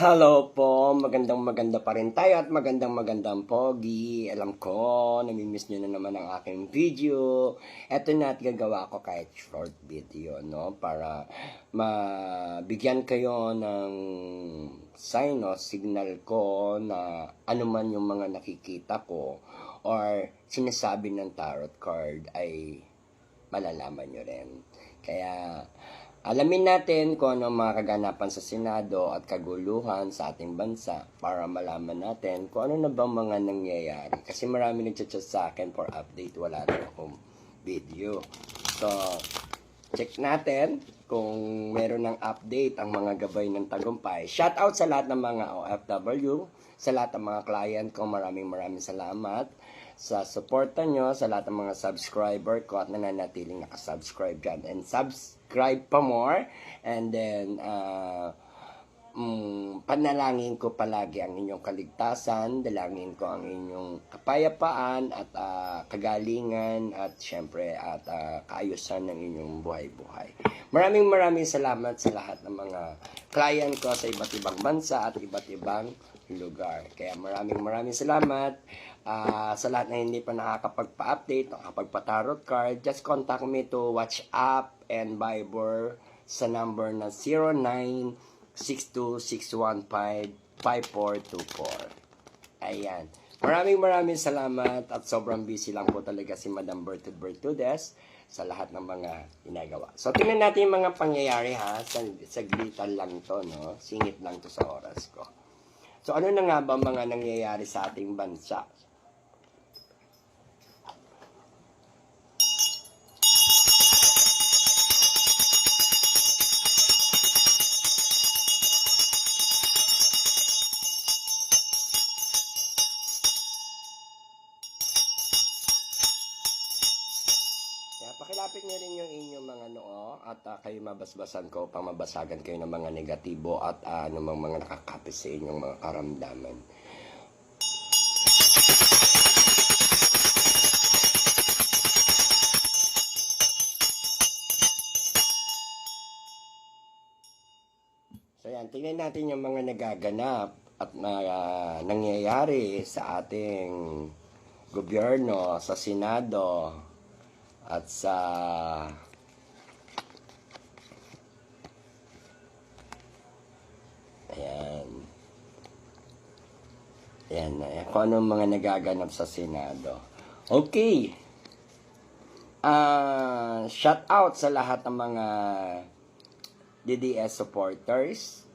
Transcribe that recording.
Hello po, maganda pa rin tayo at magandang pogi. Alam ko, namimiss nyo na naman ang aking video. Eto na at gagawa ko kahit short video, no? Para mabigyan kayo ng sign o signal ko na ano man yung mga nakikita ko or sinasabi ng tarot card ay malalaman nyo rin. Kaya alamin natin kung ano ang mga kaganapan sa Senado at kaguluhan sa ating bansa para malaman natin kung ano na bang mga nangyayari. Kasi marami nagchat sa akin for update, wala na akong video. So, check natin kung meron ng update ang mga gabay ng tagumpay. Shout out sa lahat ng mga OFW, sa lahat ng mga client ko, maraming salamat sa suporta nyo, sa lahat ng mga subscriber ko at nananatiling nakasubscribe dyan. And subscribe pa more. And then, panalangin ko palagi ang inyong kaligtasan, dalangin ko ang inyong kapayapaan at kagalingan at syempre at kaayusan ng inyong buhay-buhay. Maraming salamat sa lahat ng mga client ko sa iba't ibang bansa at iba't ibang lugar. Kaya maraming salamat. Sa lahat na hindi pa nakakapagpa-update, nakakapagpa-tarot card, just contact me to WhatsApp and Viber sa number na 0962-615-5424. Ayan. Maraming salamat at sobrang busy lang po talaga si Madam Bertudes sa lahat ng mga ginagawa. So, tingnan natin yung mga pangyayari ha. Saglitan lang to, no? Singit lang to sa oras ko. So, ano na nga ba mga nangyayari sa ating bansa? Kaya pakilapit niyo rin yung inyong mga noo at kayo mabasbasan ko upang mabasagan kayo ng mga negatibo at anumang mga nakakapit sa inyong mga karamdaman. So yan, tingnan natin yung mga nagaganap at nangyayari sa ating gobyerno, sa Senado, at sa ayan kung anong mga nagaganap sa Senado. Okay. Shout out sa lahat ng mga DDS supporters